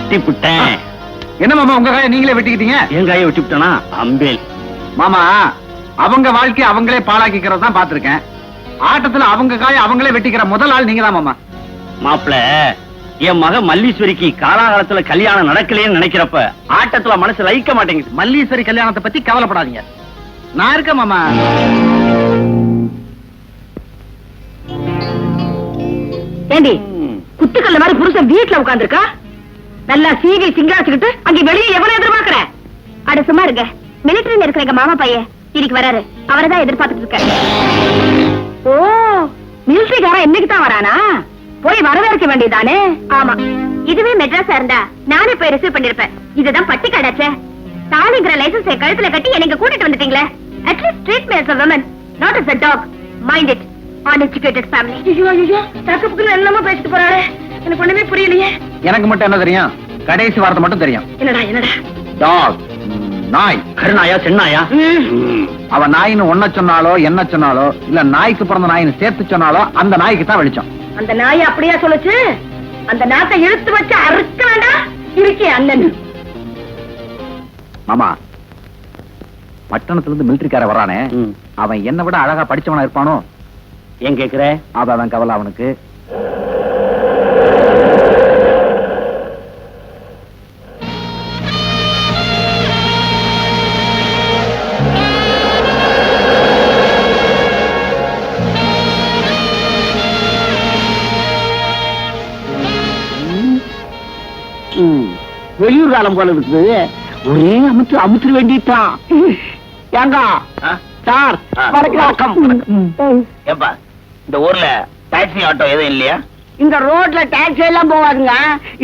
வெட்டி புட்டேன். என்ன மாமா உங்க காயை நீங்களே வெட்டிக்கிட்டீங்க? என் காயை வெட்டி விட்டனா? அம்பேல் மாமா, அவங்க வாழ்க்கையை அவங்களே பாழாக்கிக்கிறது தான் பாத்திருக்கேன். ஆட்டத்துல அவங்க காயை அவங்களே வெட்டிக்கிற முதல் ஆள் நீங்க தான் மாமா. மாப்பிள, என் மக மல்லீஸ்வரிக்கு காலாகாலத்துல கல்யாணம் நடக்கலையேன்னு நினைக்கிறப்ப ஆட்டத்துல மனசு லயிக்க மாட்டேங்குது. மல்லீஸ்வரி கல்யாணத்தை பத்தி கவலைப்படாதீங்க, நான் இருக்கேன் மாமா. ஏண்டி குத்துக்கல்ல மாதிரி புருஷன் வீட்டுல உட்கார்ந்துருக்கா? நல்லா சீவி சிங்காச்சுக்கிட்டு அங்க வெளியே எவனை எதிர்பார்க்கிற? அட சும்மா இருங்க, மிலிட்டரியில இருக்கிற எங்க மாமா பையன் இன்னைக்கு வராரு, அவரைதான் எதிர்பார்த்துட்டு இருக்க. ஓ, மிலிட்டரிக்காரன் என்னைக்கு தான் வரானா? போய் வரவேற்க வேண்டியதானே? ஆமா, இதுவே மெட்ராஸா இருந்தா நானே போய் ரிசீவ் பண்ணிருப்பேன். இதுதான் பட்டி கடாச்சே. தாலிங்கிற லைசன்ஸை கழுத்துல கட்டி எனக்கு கூட்டிட்டு வந்துட்டீங்களே. At least treat me as a woman, not as a dog. Mind it. Uneducated family. ஐயோ தப்புக்குள்ள என்னமோ பேசிட்டு போறாரு, எனக்கு ஒண்ணுமே புரியலையே. எனக்கு மட்டும் என்ன தெரியும்? கடைசி வார்த்தை மட்டும் தெரியும். என்னடா? டாக், நாய். கருநாயா சென்னாயா? அவ நாயின்னு ஒன்ன சொன்னாலோ என்ன சொன்னாலோ, இல்ல நாய்க்கு பிறந்த நாயின்னு சேர்த்து சொன்னாலோ அந்த நாய்க்கு தான் வெளிச்சம். அந்த நாயை அப்படியே சொல்லுச்சு. அந்த நாட்டை இழுத்து வச்சு அறுக்க வேண்டாம் இருக்கே அண்ணன். மாமா, பட்டணத்துல இருந்து மிலிட்டரிக்கார வரானே, அவன் என்ன விட அழகா படிச்சவனா இருப்பானோ? ஏன் கேக்குற? அவன் கவலை அவனுக்கு. வெளியூர் காலம் போல இருக்குது. ஒரே அமுத்து வேண்டிட்டான். ஏங்க சார், வணக்கம். ஏப்பா, இந்த ஊர்ல டாக்ஸி ஆட்டோ எதுவும் இல்லையா? இந்த ரோட்ல டாக்ஸி எல்லாம் போவாதுங்க,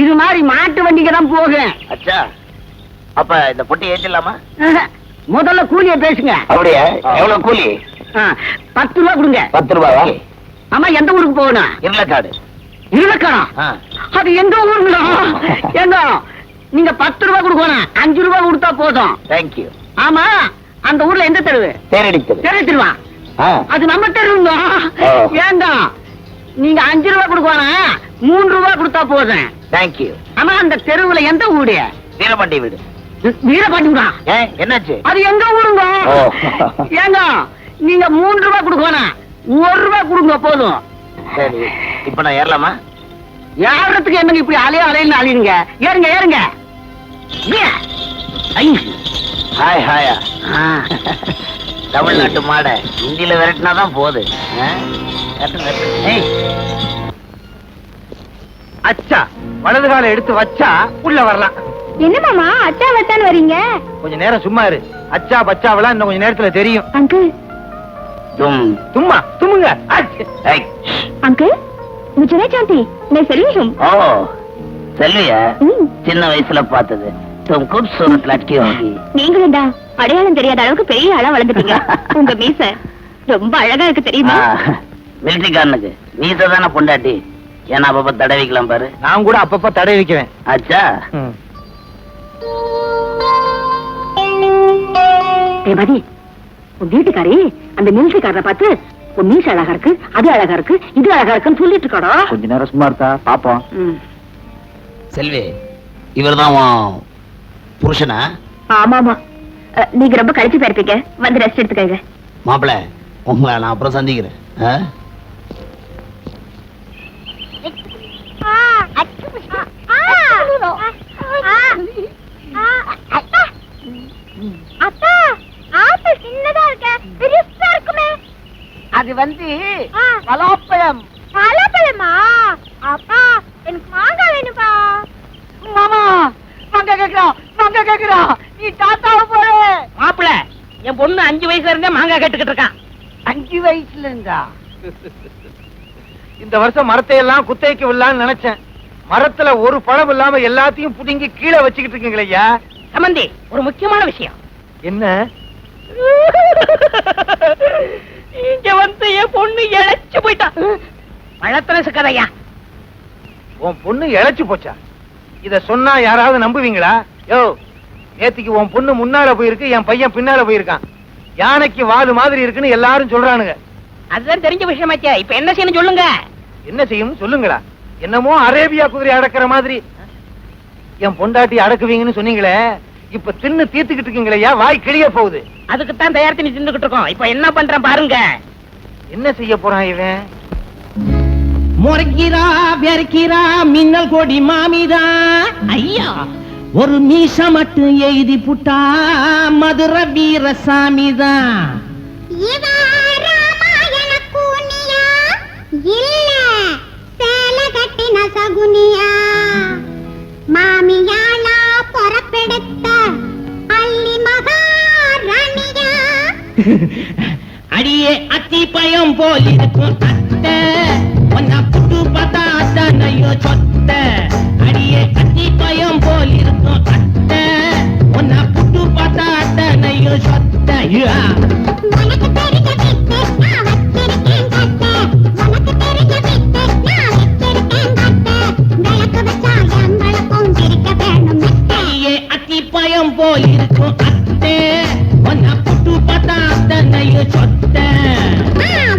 இது மாதிரி மாட்டு வண்டிக்கு தான் போகும். அச்சா, அப்ப இந்த பொட்டி ஏற்றிடலாமா? முதல்ல கூலிய பேசுங்க. அப்படியா? எவ்வளவு கூலி? 10 ரூபா கொடுங்க. 10 ரூபாவா? ஆமா, எந்த ஊருக்கு போகணும்? இருளக்காடு. இருளக்காடா? அது எந்த ஊருங்களா? ஏங்க, நீங்க 10 ரூபா கொடுக்கணும், 5 ரூபா கொடுத்தா போதும். தேங்க்யூ. ஆமா, அந்த ஊர்ல எந்த தெருவு? தேரடித்தது. அது நம்ம தெருவுங்க. ஏங்க, நீங்க 5 ரூபா கொடுக்கணும், 3 ரூபா கொடுத்தா போதும். தேங்க்யூ. ஆமா, அந்த தெருவுல எந்த ஊரு? வீரபாண்டி வீடு. வீரபாண்டிங்களா? என்னாச்சு? அது எங்க ஊருங்க? ஏங்க, நீங்க 3 ரூபா கொடுக்கணும், 1 ரூபா கொடுங்க போதும். சரி, இப்ப நான் ஏறலாமா? ஏறதுக்கு என்னங்க இப்படி அலையின்னு அலையுங்க? ஏறுங்க. ஹாய் ஹாயா. தமிழ்நாட்டு மாட ஹிந்தியில விரட்டினாதான் போகுது. அச்சா, வலது கால எடுத்து வச்சா உள்ள வரலாம். என்ன மாமா அச்சா வச்சான்னு வரீங்க? கொஞ்ச நேரம் சும்மா இரு. அச்சா பச்சாவெல்லாம் இன்னும் கொஞ்ச நேரத்துல தெரியும். அங்கிள், சும்மா தும்முங்க. अंकल, मुझे नहीं जानती, मैं सेल्वी हूँ। ओ, செல்வியா? சின்ன வயசுல பார்த்தது. तुम खूबसूरत लड़की होगी. நீங்களும் தான் அடையாளம் தெரியாத அளவுக்கு பெரிய ஆளா வளர்ந்துட்டீங்க. உங்க மீச ரொம்ப அழகா இருக்கு தெரியுமா? மிலிட்டரிக்காரனுக்கு மீச தானே பொண்டாட்டி. ஏன்னா அப்பப்ப தடவிக்கலாம் பாரு. நான் கூட அப்பப்ப தடவி வைக்குவேன். அச்சா. மதி, உன் வீட்டுக்காரி அந்த மிலிட்டரிக்காரரை பார்த்து உன் மீச அழகா இருக்கு, அது அழகா இருக்கு, இது அழகா இருக்குன்னு சொல்லிட்டு இருக்காடா. கொஞ்ச நேரம் சும்மா இருக்கா பாப்போம். செல்வி, இவர்தான் புருஷனா? ஆமாமா, நீங்க ரொம்ப கழிச்சு போயிருப்பீங்க, வந்து ரெஸ்ட் எடுத்துக்கங்க. மாப்பிள, உங்களை நான் அப்புறம் சந்திக்கிறேன். அது வந்து பலாப்பழம். பலாப்பழமா? அப்பா, எனக்கு மாங்காய் வேணும்பா. மாமா, மாங்காய் கேக்குறோம். நீ தாத்தாவை போற. மாப்பிள, என் பொண்ணு 5 வயசுல இருந்தே மாங்காய் கேட்டுக்கிட்டு இருக்கான். 5 வயசுல இருந்தா? இந்த வருஷம் மரத்தை எல்லாம் குத்தைக்கு விடலான்னு நினைச்சேன். மரத்துல ஒரு பழம் இல்லாம எல்லாத்தையும் புடுங்கி கீழே வச்சுக்கிட்டு இருக்கீங்களே ஐயா. சம்பந்தி, ஒரு முக்கியமான விஷயம். என்ன? இங்க வந்து என் பொண்ணு இழைச்சு போயிட்டான். பழத்துல கதையா? உன் பொண்ணு இழைச்சு போச்சா? இத சொன்னா யாராவது நம்புவீங்களா? யோ, நேத்திக்கு உன் பொண்ணு முன்னால போயிருக்கு, என் பையன் பின்னால போயிருக்கான். யானைக்கு வாது மாதிரி இருக்குன்னு எல்லாரும் சொல்றானுங்க. அதுதான் தெரிஞ்ச விஷயமாச்சே. இப்ப என்ன செய்யணும் சொல்லுங்க. என்ன செய்யணும் சொல்லுங்களா? என்னமோ அரேபியா குதிரை அடக்கிற மாதிரி. என் பொண்டாட்டி அடக்குவீங்கன்னு சொன்னீங்களே, இப்ப தின்னு தீர்த்துக்கிட்டு இருக்கீங்களே, வாய் கிளிய போகுது. அதுக்குத்தான் தயார் பண்ணி தின்னுகிட்டு இருக்கோம். இப்ப என்ன பண்றேன் பாருங்க. என்ன செய்ய போறான் இவன்? முறைக்கிறா வெறுக்கிறா மின்னல் கொடி மாமிதா ஐயா, ஒரு மீச மட்டும் எழுதி புட்டா மதுர வீரசாமிதான். மாமியாளா பொறப்பெடுத்த அள்ளி மகாராணியா. அடியே அத்தி பயம் போல் இருக்கும் அத்தை, ஒன்னா புட்டு பார்த்தா அத்தனையோ சொத்த. அடியே அத்தி பயம் போல் இருக்கும் அத்தை, ஒன்னா புட்டு பார்த்தா அத்தனையோ சொத்த. உனக்கு தெரிஞ்ச வித்து நான் வச்சிருக்கேன் கட்ட, உனக்கு தெரிஞ்ச வித்து நான் வச்சிருக்கேன் கட்ட. விளக்கு வச்சா எங்களுக்கும் இருக்க வேணும் மெத்த. அடியே அத்தி பயம் போல் இருக்கும் அத்தை, ஒன்னா புட்டு பார்த்தா அத்தனையோ சொத்த.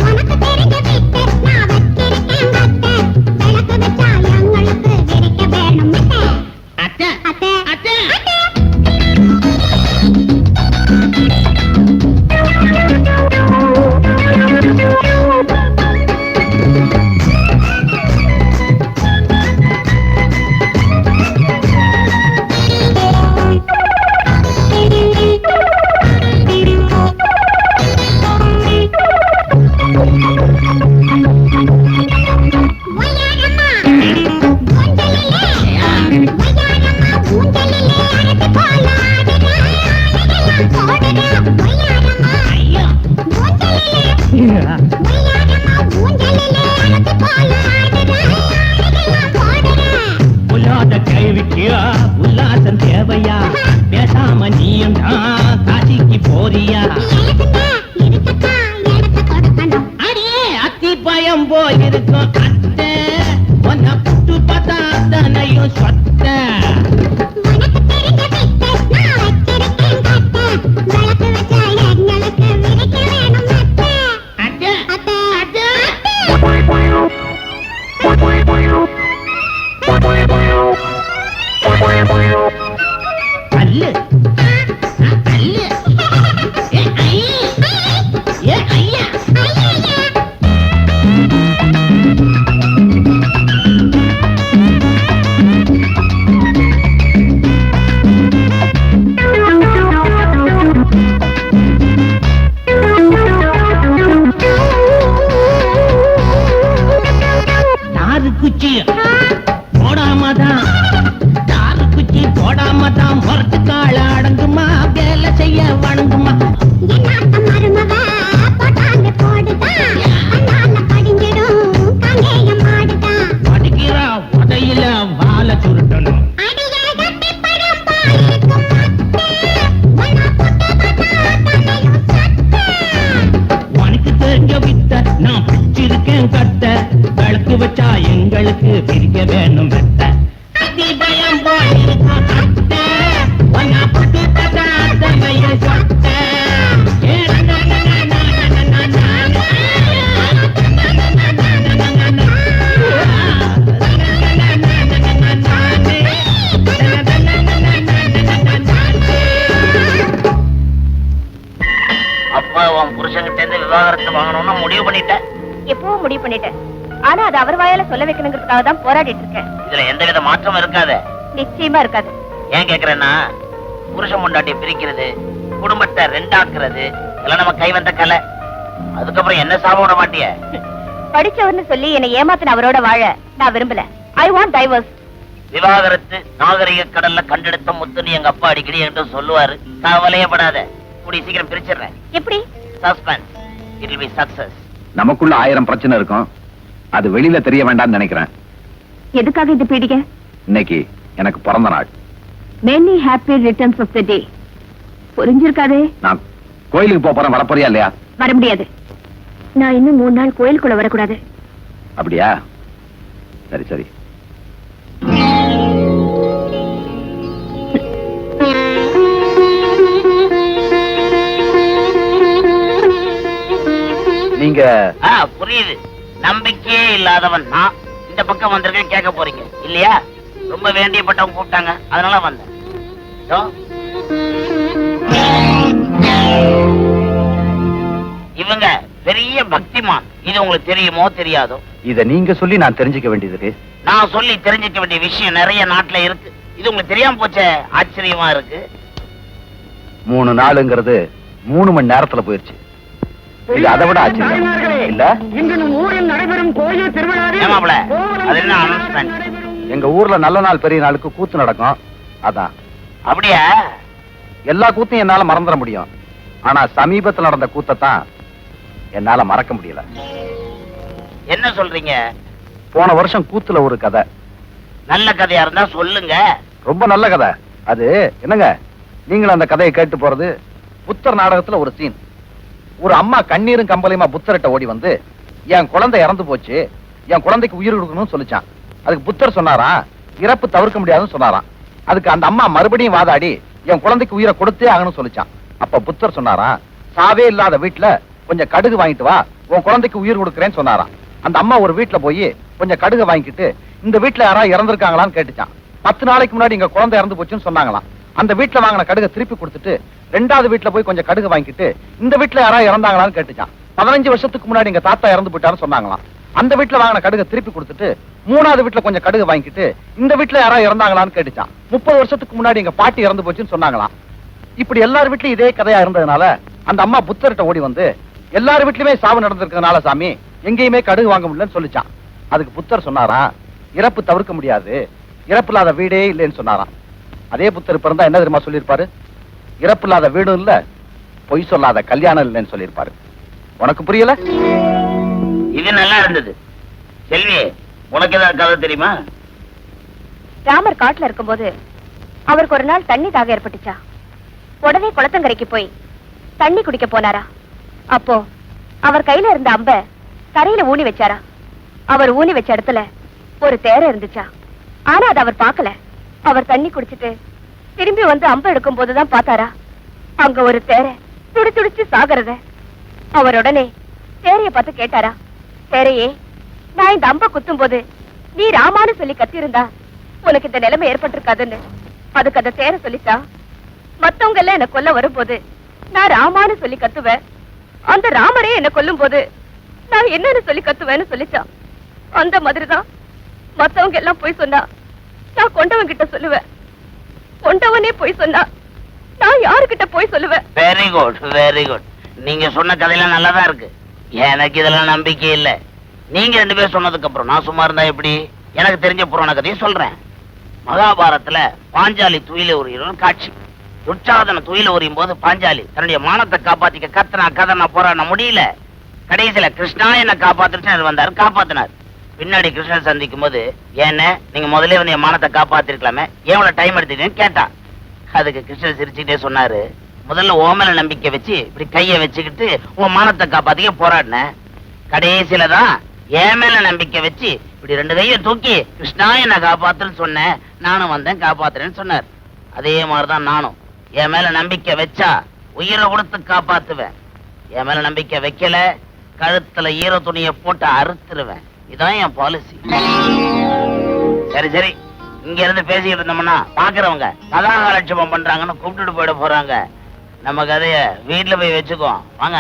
உனக்கு தெரிஞ்ச வித்து நான் வச்சிருக்கேன் கட்ட, விளக்கு வச்சா எங்களுக்கு இருக்க வேணும் மெத்த. அத்தை அத்தை அத்தை ஒய்யாரம்மா ஊஞ்சலிலே, ஒய்யாரம்மா ஊஞ்சலிலே அரைத்து போல ஆடுற ஆளையெல்லாம் போடுற. ஒய்யாரம்மா ஐயா ஊஞ்சலிலே, ஒய்யாரம்மா ஊஞ்சலிலே அரைத்து போல ஆடுற ஆளையெல்லாம் போடுற. உல்லாத கேள்விக்கு உல்லாசம் தேவையா, பேசாம நீயும் தான் காசிக்கு போறியா. எனக்குங்க இருக்கக்கா இடத்த கொடுக்கணும். அடியே அத்தி பயம் போல் இருக்கும் அத்தை, ஒன்ன புட்டு பார்த்தா அத்தனையும் சொத்த. உனக்கு தெரிஞ்ச வித்து நான் வச்சிருக்கேன் கட்ட, விளக்கு வச்சா எங்களுக்கு விரிக்க வேணும் மெத்த. அத்தை அத்தை அத்தை அல்லு அல்லு ஏ ஐயா ஏ ஐயா. தாரு குச்சி போடாமதான், தாரு குச்சி போடாமதான் முரட்டு கால அடங்குமா, வேலை செய்ய வணங்குமா. என்னாத்த மருமவ போட்டாங்க போடுதா, அண்ணால படிஞ்சிடும் காங்கேயம் மாடுதான். படிக்கிறா உதையில வாழ சுருட்டணும். அடியே கட்டி படம் போயிருக்கும் அத்தை, உன்னை புட்டு பார்த்தா தன்னையும் சத்த. உனக்கு தெரிஞ்ச வித்த நான் பிடிச்சிருக்கேன் கட்ட, விளக்கு வச்சா எங்களுக்கு பிரிக்க வேணும் வெத்த. அதி பயம் போல் இருக்கும் அத்தை, ஒன்னா புட்டு பார்த்தா அத்தனையும் சொத்த. ஏ நா நா நா நா நா நா நா நா. அப்பா உன் புருஷன்கிட்ட இருந்து விவாகரத்து வாங்கணும்னு முடிவு பண்ணிட்டேன். எப்பவும் முடிவு பண்ணிட்டேன். ஆனா அது அவர் வாயால சொல்ல வைக்கணுங்கிறதுக்காக தான் போராடிட்டு இருக்கேன். இதுல எந்தவித மாற்றமும் இருக்காதே. நிச்சயமா இருக்காது. ஏன் கேக்குறேன்னா, புருஷன் பொண்டாட்டியை பிரிக்கிறது, குடும்பத்தை ரெண்டாக்குறது இதெல்லாம் நம்ம கை வந்த கலை. அதுக்கப்புறம் என்ன சாபம் விட மாட்டிய? படிச்சவர்னு சொல்லி என்னை ஏமாத்தின அவரோட வாழ நான் விரும்பல. I want divorce. விவாகரத்து நாகரிக கடல்ல கண்டெடுத்த முத்துன்னு எங்க அப்பா அடிக்கடி என்கிட்ட சொல்லுவாரு. கவலையே படாத, கூடிய சீக்கிரம் பிரிச்சிடுறேன். எப்படி? Suspense, it will be success. நமக்குள்ள 1000 பிரச்சனை இருக்கும், அது வெளியில தெரிய வேண்டாம்னு நினைக்கிறேன். எதுக்காக இது பீடிக்க? இன்னைக்கு எனக்கு பிறந்த நாள். Many happy returns of the day. புரிஞ்சிருக்காதே. நான் கோயிலுக்கு போறேன், வரப்போறியா இல்லையா? வர முடியாது. நான் இன்னும் 3 நாள் கோயிலுக்குள்ள வரக்கூடாது. அப்படியா? சரி சரி. நீங்க புரியுது. நம்பிக்கையே இல்லாதவன் நான் இந்த பக்கம் வந்திருக்கேன், கேட்க போறீங்க இல்லையா? ரொம்ப வேண்டியப்பட்டவங்க கூப்பிட்டாங்க, அதனால வந்தேன். இதோ. இவங்க பெரிய பக்திமான். இது உங்களுக்கு தெரியுமோ தெரியாதோ? இத நீங்க சொல்லி நான் தெரிஞ்சுக்க வேண்டியது. நான் சொல்லி தெரிஞ்சுக்க வேண்டிய விஷயம் நிறைய நாட்டுல இருக்கு. இது உங்களுக்கு தெரியாம போச்சே, ஆச்சரியமா இருக்கு. 3 நாளுங்கிறது 3 மணி நேரத்துல போயிருச்சு. இது அதை விட ஆச்சரியம் இல்ல? இன்று நம் ஊரில் நடைபெறும் கோயில் திருவிழாவில் ஏமாப்ள, அது என்ன அனௌன்ஸ்மெண்ட்? எங்க ஊர்ல நல்ல நாள் பெரிய நாளுக்கு கூத்து நடக்கும். அதான். அப்படியா? எல்லா கூத்தையும் என்னால மறந்துட முடியும். ஆனா சமீபத்தில் நடந்த கூத்தத்தான் என்னால மறக்க முடியல. என்ன சொல்றீங்க? போன வருஷம் கூத்துல ஒரு கதை. நல்ல கதையா இருந்தா சொல்லுங்க. ரொம்ப நல்ல கதை. அது என்னங்க, நீங்களும் அந்த கதையை கேட்டு போறது. புத்தர் நாடகத்துல ஒரு சீன். ஒரு அம்மா கண்ணீரும் கம்பளையுமா புத்தர்கிட்ட ஓடி வந்து, என் குழந்தை இறந்து போச்சு, என் குழந்தைக்கு உயிர் கொடுக்கணும்னு சொல்லிச்சான். அதுக்கு புத்தர் சொன்னாராம், இறப்பு தவிர்க்க முடியாதுன்னு சொன்னாராம். அதுக்கு அந்த அம்மா மறுபடியும் வாதாடி என் குழந்தைக்கு உயிரை கொடுத்தே ஆகணும்னு சொல்லிச்சான். அப்ப புத்தர் சொன்னாராம், சாவே இல்லாத வீட்டுல கொஞ்சம் கடுகு வாங்கிட்டு வா, உன் குழந்தைக்கு உயிர் கொடுக்கறேன்னு சொன்னாராம். அந்த அம்மா ஒரு வீட்டுல போய் கொஞ்சம் கடுகு வாங்கிட்டு, இந்த வீட்டுல யாராவது இறந்துருக்காங்களான்னு கேட்டுச்சான். 10 நாளைக்கு முன்னாடி எங்க குழந்தை இறந்து போச்சுன்னு சொன்னாங்களாம். அந்த வீட்டுல வாங்கின கடுகை திருப்பி கொடுத்துட்டு 2வது வீட்டுல போய் கொஞ்சம் கடுகு வாங்கிட்டு, இந்த வீட்டுல யாராவது இறந்தாங்களான்னு கேட்டுச்சான். 15 வருஷத்துக்கு முன்னாடி எங்க தாத்தா இறந்து போயிட்டாருன்னு சொன்னாங்களாம். அந்த வீட்டுல வாங்கின கடுகை திருப்பி கொடுத்துட்டு 3வது வீட்டுல கொஞ்சம் கடுகு வாங்கிட்டு, இந்த வீட்டுல யாராவது இறந்தாங்களான்னு கேட்டுச்சான். 30 வருஷத்துக்கு முன்னாடி எங்க பாட்டி இறந்து போச்சுன்னு சொன்னாங்களாம். இப்படி எல்லார் வீட்லயும் இதே கதையா இருந்ததுனால அந்த அம்மா புத்தர்கிட்ட ஓடி வந்து, எல்லார் வீட்லயுமே சாவு நடந்திருக்கிறதுனால சாமி எங்கேயுமே கடுகு வாங்க முடியலன்னு சொல்லிச்சான். அதுக்கு புத்தர் சொன்னாராம், இறப்பு தவிர்க்க முடியாது, இறப்பு இல்லாத வீடே இல்லைன்னு சொன்னாராம். அதே புத்தர் பிறந்தா என்ன தெரியுமா சொல்லியிருப்பாரு? இறப்பு இல்லாத வீடும் இல்ல, பொய் சொல்லாத கல்யாணம் இல்லைன்னு சொல்லியிருப்பாரு. உனக்கு புரியல? இது நல்லா இருந்தது. செல்வி, உனக்கு ஏதாவது கதை தெரியுமா? ராமர் காட்டுல இருக்கும்போது அவருக்கு ஒரு நாள் தண்ணி தாக ஏற்பட்டுச்சா. உடனே குளத்தங்கரைக்கு போய் தண்ணி குடிக்க போனாரா. அப்போ அவர் கையில இருந்த அம்ப தரையில ஊனி வச்சாரா. அவர் ஊனி வச்ச இடத்துல ஒரு தேரை இருந்துச்சா. ஆனா அதை அவர் பார்க்கல. அவர் தண்ணி குடிச்சிட்டு திரும்பி வந்து அம்ப எடுக்கும் போதுதான் பார்த்தாரா, அங்க ஒரு தேரை துடி துடிச்சு சாகிறத. அவர் உடனே தேரைய பார்த்து கேட்டாரா, தேரையே, நான் இந்த அம்ப குத்தும் போது நீ ராமான்னு சொல்லி கத்திருந்தா உனக்கு இந்த நிலைமை ஏற்பட்டிருக்காதுன்னு. அதுக்கு அந்த தேரை சொல்லிச்சா, மத்தவங்க எல்லாம் என்ன கொல்ல வரும்போது நான் ராமான்னு சொல்லி கத்துவேன், அந்த ராமரே என்ன கொல்லும் போது நான் என்னன்னு சொல்லி கத்துவேன்னு சொல்லிச்சான். அந்த மாதிரிதான் மத்தவங்க எல்லாம் போய் சொன்னா நான் கொண்டவன் கிட்ட சொல்லுவேன், கொண்டவனே போய் சொன்னா நான் யாருக்கிட்ட போய் சொல்லுவேன். Very good, very good. நீங்க சொன்ன கதையெல்லாம் நல்லாதான் இருக்கு. எனக்கு இதெல்லாம் நம்பிக்கை இல்ல. நீங்க 2 பேர் சொன்னதுக்கு அப்புறம் நான் சும்மா இருந்தா எப்படி? எனக்கு தெரிஞ்ச புராண கதையை சொல்றேன். மகாபாரதத்துல பாஞ்சாலி துயில உரியும் காட்சி. துச்சாதன துயில உரியும் போது பாஞ்சாலி தன்னுடைய மானத்தை காப்பாத்திக்க கத்தனா கதனா போராட முடியல. கடைசியில கிருஷ்ணா என்ன காப்பாத்துச்சு வந்தாரு, காப்பாத்தினார். பின்னாடி கிருஷ்ணன் சந்திக்கும் போது, ஏன்ன நீங்க முதல்ல வந்து என் மானத்தை காப்பாத்திருக்கலாமே, எவ்வளவு டைம் எடுத்துக்கன்னு கேட்டா. அதுக்கு கிருஷ்ணன் சிரிச்சுக்கிட்டே சொன்னாரு, முதல்ல ஓமல நம்பிக்கை வச்சு இப்படி கைய வச்சுக்கிட்டு உன் மானத்தை காப்பாத்திக்க போராடின. கடைசியில தான் என் மேல நம்பிக்கை வச்சு இப்படி 2 கையை தூக்கி கிருஷ்ணா என்ன காப்பாத்துன்னு சொன்னேன், நானும் வந்தேன் காப்பாத்துறேன்னு சொன்னார். அதே மாதிரிதான் நானும் என் மேல நம்பிக்கை வச்சா உயிரை கொடுத்து காப்பாத்துவேன். என் மேல நம்பிக்கை வைக்கல, கழுத்துல ஈர துணியை போட்டு அறுத்துருவேன். இதான் என் பாலிசி. சரி சரி, இங்க இருந்து பேசிக்கிட்டு இருந்தோம்னா பாக்குறவங்க கதாகாலட்சேபம் பண்றாங்கன்னு கூப்பிட்டுட்டு போயிட போறாங்க. நம்ம கதைய வீட்டுல போய் வச்சுக்கோ வாங்க.